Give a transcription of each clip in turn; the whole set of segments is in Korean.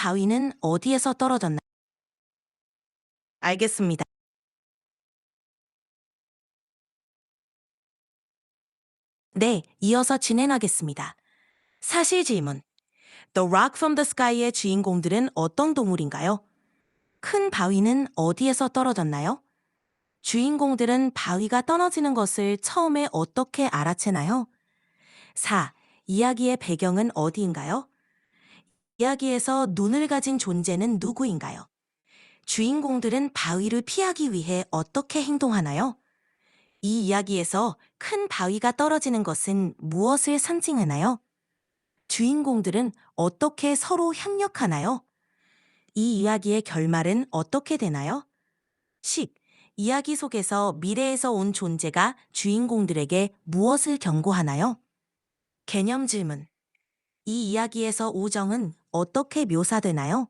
바위는 어디에서 떨어졌나요? 알겠습니다. 네, 이어서 진행하겠습니다. 사실 질문. The Rock from the Sky의 주인공들은 어떤 동물인가요? 큰 바위는 어디에서 떨어졌나요? 주인공들은 바위가 떨어지는 것을 처음에 어떻게 알아채나요? 4. 이야기의 배경은 어디인가요? 이야기에서 눈을 가진 존재는 누구인가요? 주인공들은 바위를 피하기 위해 어떻게 행동하나요? 이 이야기에서 큰 바위가 떨어지는 것은 무엇을 상징하나요? 주인공들은 어떻게 서로 협력하나요? 이 이야기의 결말은 어떻게 되나요? 10. 이야기 속에서 미래에서 온 존재가 주인공들에게 무엇을 경고하나요? 개념 질문. 이 이야기에서 우정은 어떻게 묘사되나요?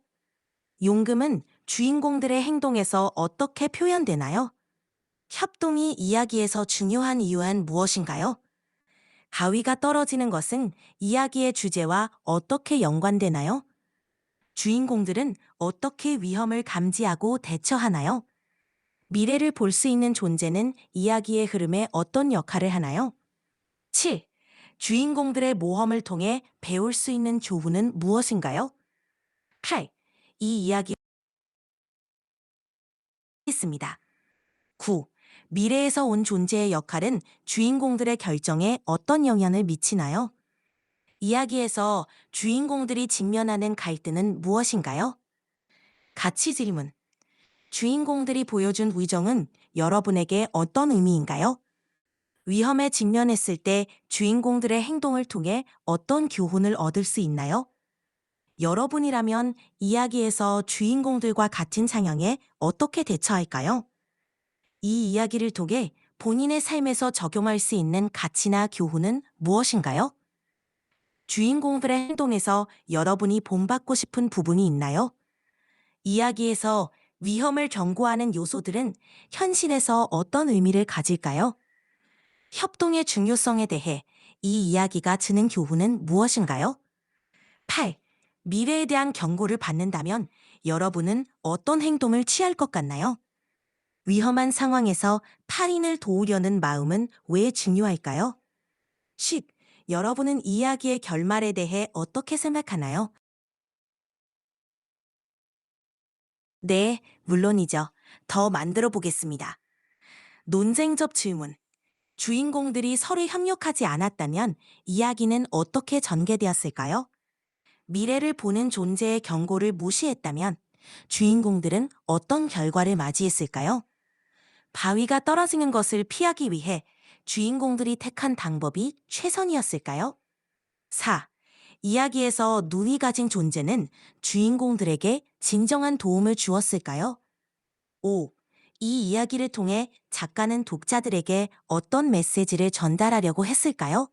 용금은 주인공들의 행동에서 어떻게 표현되나요? 협동이 이야기에서 중요한 이유는 무엇인가요? 바위가 떨어지는 것은 이야기의 주제와 어떻게 연관되나요? 주인공들은 어떻게 위험을 감지하고 대처하나요? 미래를 볼 수 있는 존재는 이야기의 흐름에 어떤 역할을 하나요? 7. 주인공들의 모험을 통해 배울 수 있는 교훈은 무엇인가요? 8. 이 이야기 있습니다. 9. 미래에서 온 존재의 역할은 주인공들의 결정에 어떤 영향을 미치나요? 이야기에서 주인공들이 직면하는 갈등은 무엇인가요? 가치 질문. 주인공들이 보여준 위정은 여러분에게 어떤 의미인가요? 위험에 직면했을 때 주인공들의 행동을 통해 어떤 교훈을 얻을 수 있나요? 여러분이라면 이야기에서 주인공들과 같은 상황에 어떻게 대처할까요? 이 이야기를 통해 본인의 삶에서 적용할 수 있는 가치나 교훈은 무엇인가요? 주인공들의 행동에서 여러분이 본받고 싶은 부분이 있나요? 이야기에서 위험을 경고하는 요소들은 현실에서 어떤 의미를 가질까요? 협동의 중요성에 대해 이 이야기가 주는 교훈은 무엇인가요? 8. 미래에 대한 경고를 받는다면 여러분은 어떤 행동을 취할 것 같나요? 위험한 상황에서 타인을 도우려는 마음은 왜 중요할까요? 10. 여러분은 이야기의 결말에 대해 어떻게 생각하나요? 네, 물론이죠. 더 만들어 보겠습니다. 논쟁적 질문. 주인공들이 서로 협력하지 않았다면 이야기는 어떻게 전개되었을까요? 미래를 보는 존재의 경고를 무시했다면 주인공들은 어떤 결과를 맞이했을까요? 바위가 떨어지는 것을 피하기 위해 주인공들이 택한 방법이 최선이었을까요? 4. 이야기에서 눈이 가진 존재는 주인공들에게 진정한 도움을 주었을까요? 5. 이 이야기를 통해 작가는 독자들에게 어떤 메시지를 전달하려고 했을까요?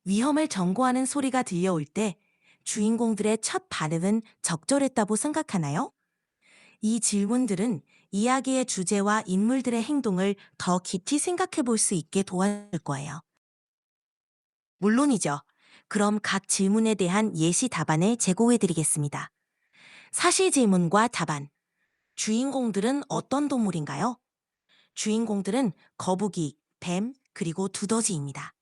위험을 경고하는 소리가 들려올 때 주인공들의 첫 반응은 적절했다고 생각하나요? 이 질문들은 이야기의 주제와 인물들의 행동을 더 깊이 생각해 볼 수 있게 도와줄 거예요. 물론이죠. 그럼 각 질문에 대한 예시 답안을 제공해 드리겠습니다. 사실 질문과 답안. 주인공들은 어떤 동물인가요? 주인공들은 거북이, 뱀, 그리고 두더지입니다.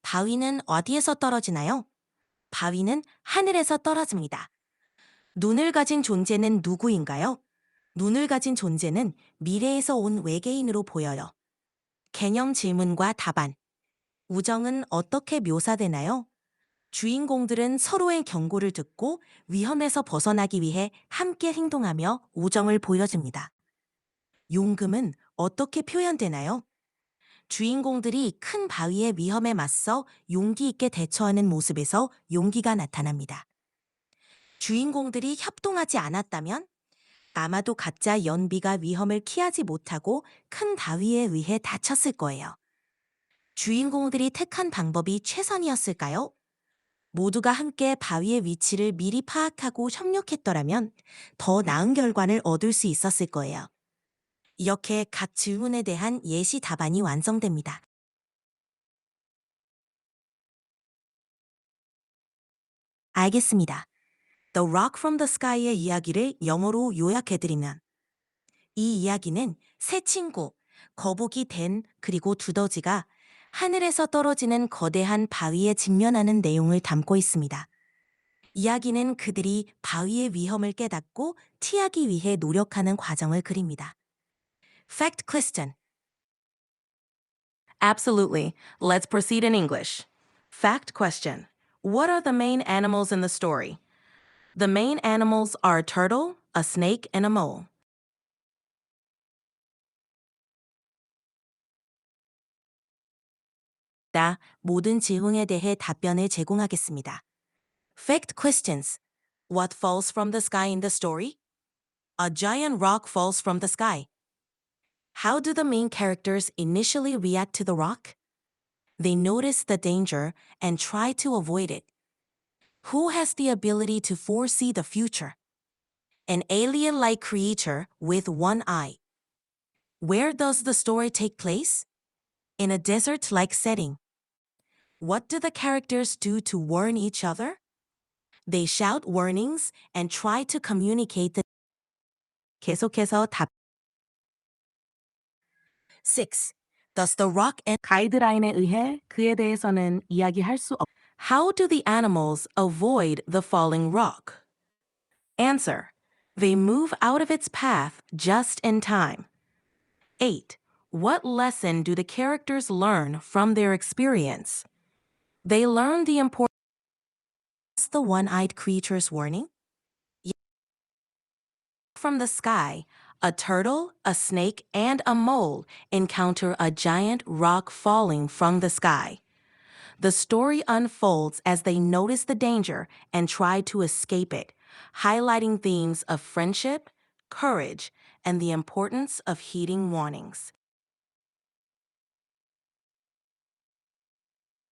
바위는 어디에서 떨어지나요? 바위는 하늘에서 떨어집니다. 눈을 가진 존재는 누구인가요? 눈을 가진 존재는 미래에서 온 외계인으로 보여요. 개념 질문과 답안. 우정은 어떻게 묘사되나요? 주인공들은 서로의 경고를 듣고 위험에서 벗어나기 위해 함께 행동하며 우정을 보여줍니다. 용금은 어떻게 표현되나요? 주인공들이 큰 바위의 위험에 맞서 용기 있게 대처하는 모습에서 용기가 나타납니다. 주인공들이 협동하지 않았다면 아마도 가짜 연비가 위험을 피하지 못하고 큰 바위에 의해 다쳤을 거예요. 주인공들이 택한 방법이 최선이었을까요? 모두가 함께 바위의 위치를 미리 파악하고 협력했더라면 더 나은 결과를 얻을 수 있었을 거예요. 이렇게 각 질문에 대한 예시 답안이 완성됩니다. 알겠습니다. The Rock from the Sky의 이야기를 영어로 요약해드리면 이 이야기는 세 친구, 거북이 댄 그리고 두더지가 하늘에서 떨어지는 거대한 바위에 직면하는 내용을 담고 있습니다. 이야기는 그들이 바위의 위험을 깨닫고 피하기 위해 노력하는 과정을 그립니다. Fact question. Absolutely. Let's proceed in English. Fact question. What are the main animals in the story? The main animals are a turtle, a snake, and a mole. 모든 질문에 대해 답변을 제공하겠습니다. Fact questions. What falls from the sky in the story? A giant rock falls from the sky. How do the main characters initially react to the rock? They notice the danger and try to avoid it. Who has the ability to foresee the future? An alien-like creature with one eye. Where does the story take place? In a desert-like setting. What do the characters do to warn each other? They shout warnings and try to communicate the 계속해서 답 6. Does the rock and 가이드라인에 의해 그에 대해서는 이야기할 수 없. How do the animals avoid the falling rock? Answer. They move out of its path just in time. 8. What lesson do the characters learn from their experience? They learn the importance of the one-eyed creature's warning. From the sky, a turtle, a snake, and a mole encounter a giant rock falling from the sky. The story unfolds as they notice the danger and try to escape it, highlighting themes of friendship, courage, and the importance of heeding warnings.